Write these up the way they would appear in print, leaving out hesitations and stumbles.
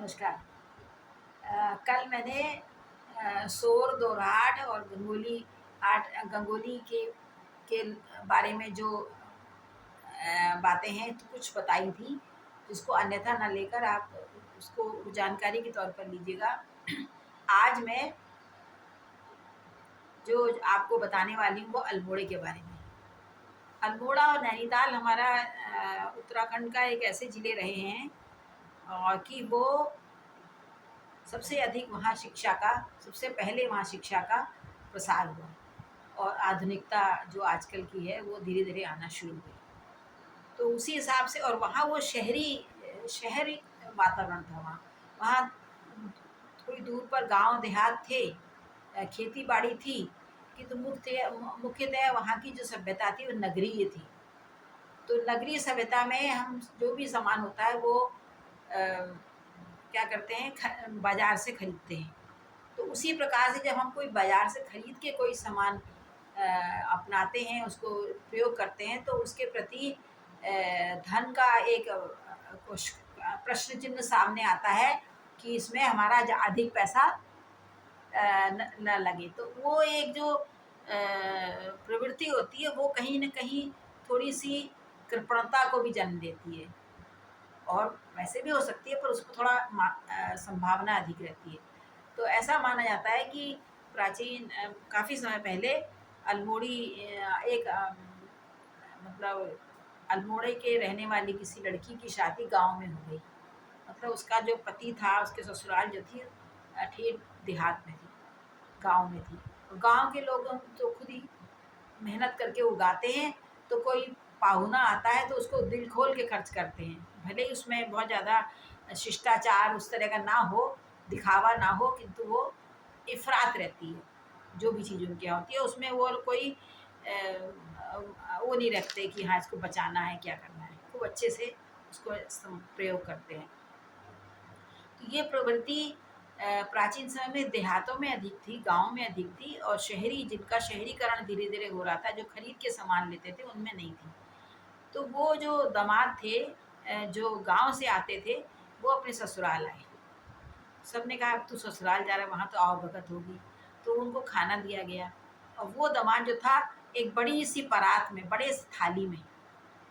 नमस्कार। कल मैंने शोर दोराट और गंगोली के बारे में जो बातें हैं तो कुछ बताई थी, जिसको अन्यथा ना लेकर आप उसको जानकारी के तौर पर लीजिएगा। आज मैं जो आपको बताने वाली हूँ वो अल्मोड़े के बारे में। अल्मोड़ा और नैनीताल हमारा उत्तराखंड का एक ऐसे ज़िले रहे हैं और कि वो सबसे अधिक वहाँ शिक्षा का सबसे पहले वहाँ शिक्षा का प्रसार हुआ और आधुनिकता जो आजकल की है वो धीरे धीरे आना शुरू हुई। तो उसी हिसाब से और वहाँ वो शहरी वातावरण था। वहाँ वहाँ थोड़ी दूर पर गांव देहात थे, खेती बाड़ी थी, किंतु मुख्यतः वहाँ की जो सभ्यता थी वो नगरीय थी। तो नगरीय सभ्यता में हम जो भी सामान होता है वो क्या करते हैं, बाजार से खरीदते हैं। तो उसी प्रकार से जब हम कोई बाजार से खरीद के कोई सामान अपनाते हैं, उसको प्रयोग करते हैं, तो उसके प्रति धन का एक प्रश्न चिन्ह सामने आता है कि इसमें हमारा अधिक पैसा न लगे। तो वो एक जो प्रवृत्ति होती है वो कहीं न कहीं थोड़ी सी कृपणता को भी जन्म देती है और वैसे भी हो सकती है, पर उसको थोड़ा संभावना अधिक रहती है। तो ऐसा माना जाता है कि प्राचीन काफ़ी समय पहले अल्मोड़ी एक मतलब अल्मोड़े के रहने वाली किसी लड़की की शादी गांव में हो गई। मतलब उसका जो पति था, उसके ससुराल जो थी ठेठ देहात में थी, गांव में थी। और गांव के लोग तो खुद ही मेहनत करके उगाते हैं, तो कोई पाहुना आता है तो उसको दिल खोल के खर्च करते हैं। भले ही उसमें बहुत ज़्यादा शिष्टाचार उस तरह का ना हो, दिखावा ना हो, किंतु वो इफ़रात रहती है। जो भी चीज़ उनके यहाँ होती है उसमें वो कोई वो नहीं रखते कि हाँ इसको बचाना है, क्या करना है। खूब अच्छे से उसको प्रयोग करते हैं। तो ये प्रवृत्ति प्राचीन समय में देहातों में अधिक थी, गाँव में अधिक थी और जिनका शहरीकरण धीरे-धीरे हो रहा था, जो खरीद के सामान लेते थे, उनमें नहीं थी। तो वो जो दामाद थे जो गाँव से आते थे, वो अपने ससुराल आए। सबने कहा अब तू ससुराल जा रहा है, वहाँ तो आवभगत होगी। तो उनको खाना दिया गया और वो दामाद जो था एक बड़ी-सी परात में, बड़े से थाली में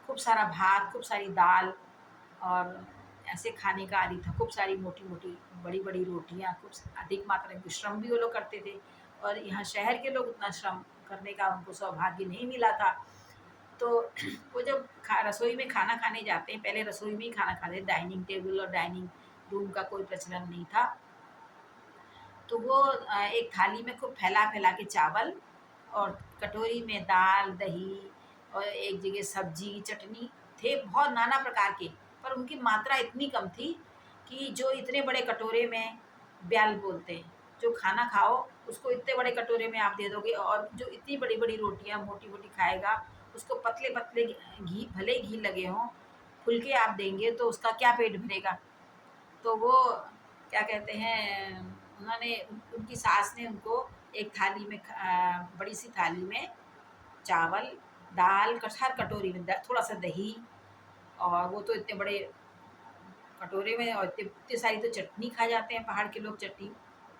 खूब सारा भात, खूब सारी दाल और ऐसे खाने का आदि था। खूब सारी मोटी-मोटी, बड़ी-बड़ी रोटियाँ, खूब अधिक मात्रा में श्रम भी वो लोग करते थे और यहाँ शहर के लोग उतना श्रम करने का उनको सौभाग्य नहीं मिला था। तो वो जब रसोई में खाना खाने जाते हैं, पहले रसोई में ही खाना खाते हैं, डाइनिंग टेबल और डाइनिंग रूम का कोई प्रचलन नहीं था। तो वो एक थाली में खूब फैला-फैला के चावल और कटोरी में दाल, दही और एक जगह सब्जी, चटनी थे बहुत नाना प्रकार के, पर उनकी मात्रा इतनी कम थी कि जो इतने बड़े कटोरे में ब्याल बोलते हैं, जो खाना खाओ उसको इतने बड़े कटोरे में आप दे दोगे और जो इतनी बड़ी-बड़ी रोटियाँ मोटी-मोटी खाएगा, उसको पतले-पतले घी भले ही घी लगे हों, फुलके आप देंगे तो उसका क्या पेट भरेगा। तो वो क्या कहते हैं, उन्होंने उनकी सास ने उनको एक थाली में बड़ी-सी थाली में चावल, दाल हर कटोरी में थोड़ा सा दही और वो तो इतने बड़े कटोरे में और इतनी इतनी सारी तो चटनी खा जाते हैं पहाड़ के लोग। चटनी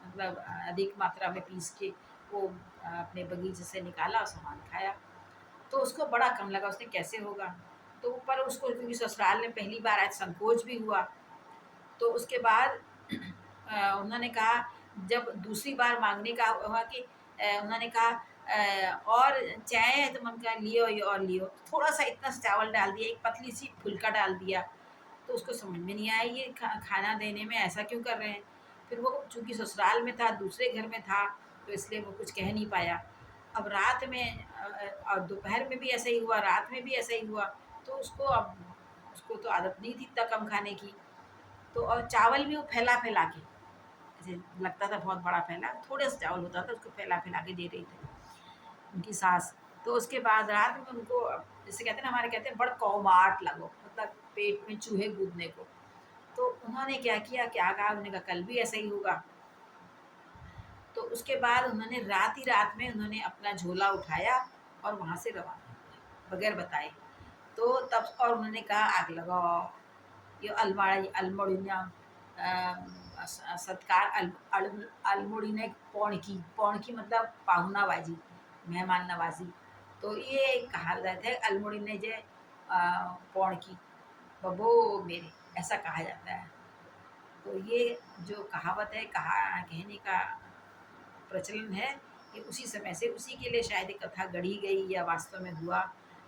मतलब अधिक मात्रा में पीस के वो अपने बगीचे से निकाला और सामान खाया। तो उसको बड़ा कम लगा, उसने कैसे होगा। तो पर उसको क्योंकि ससुराल में पहली बार आज संकोच भी हुआ। तो उसके बाद उन्होंने कहा, जब दूसरी बार माँगने का हुआ कि उन्होंने कहा और चाय है? तो मैंने कहा लियो ये और लियो। थोड़ा-सा इतना सा चावल डाल दिया, एक पतली-सी फुल्का डाल दिया, तो उसको समझ में नहीं आया ये खाना देने में ऐसा क्यों कर रहे हैं? फिर वो चूँकि ससुराल में था, दूसरे घर में था, तो इसलिए वो कुछ कह नहीं पाया। अब रात में और दोपहर में भी ऐसा ही हुआ, रात में भी ऐसा ही हुआ, तो उसको तो आदत नहीं थी इतना कम खाने की। तो और चावल भी वो फैला-फैला के, ऐसे लगता था बहुत बड़ा फैला, थोड़े से चावल होता था उसको फैला-फैला के दे रही थी उनकी सास। तो उसके बाद रात में उनको जैसे कहते हैं ना, हमारे कहते हैं बड़ कौमाट लगो, मतलब पेट में चूहे कूदने को। तो उन्होंने क्या किया, क्या कहा, उन्होंने कहा कल भी ऐसा ही होगा। तो उसके बाद उन्होंने रात ही रात में उन्होंने अपना झोला उठाया और वहाँ से रवाना हुए, बगैर बताए। तो तब और उन्होंने कहा आग लगाओ, ये अल्मोड़ियाँ सत्कार अल्मोड़ी ने पौण की मतलब पाहुनाबाजी, मेहमान नवाजी। तो ये एक कहावत है, अल्मोड़ी ने जे पौण की बबो मेरे, ऐसा कहा जाता है। तो ये जो कहावत है, कहने का प्रचलन है, ये उसी समय से, उसी के लिए शायद ये कथा गढ़ी गई या वास्तव में हुआ।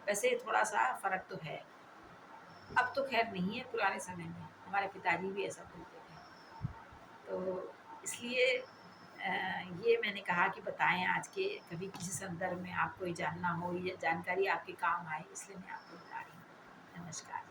वैसे थोड़ा सा फर्क तो है, अब तो खैर नहीं है, पुराने समय में हमारे पिताजी भी ऐसा बोलते थे। तो इसलिए ये मैंने कहा कि बताएं आज के, कभी किसी संदर्भ में आपको ये जानना हो, ये जानकारी आपके काम आए, इसलिए मैं आपको बता रही हूँ। नमस्कार।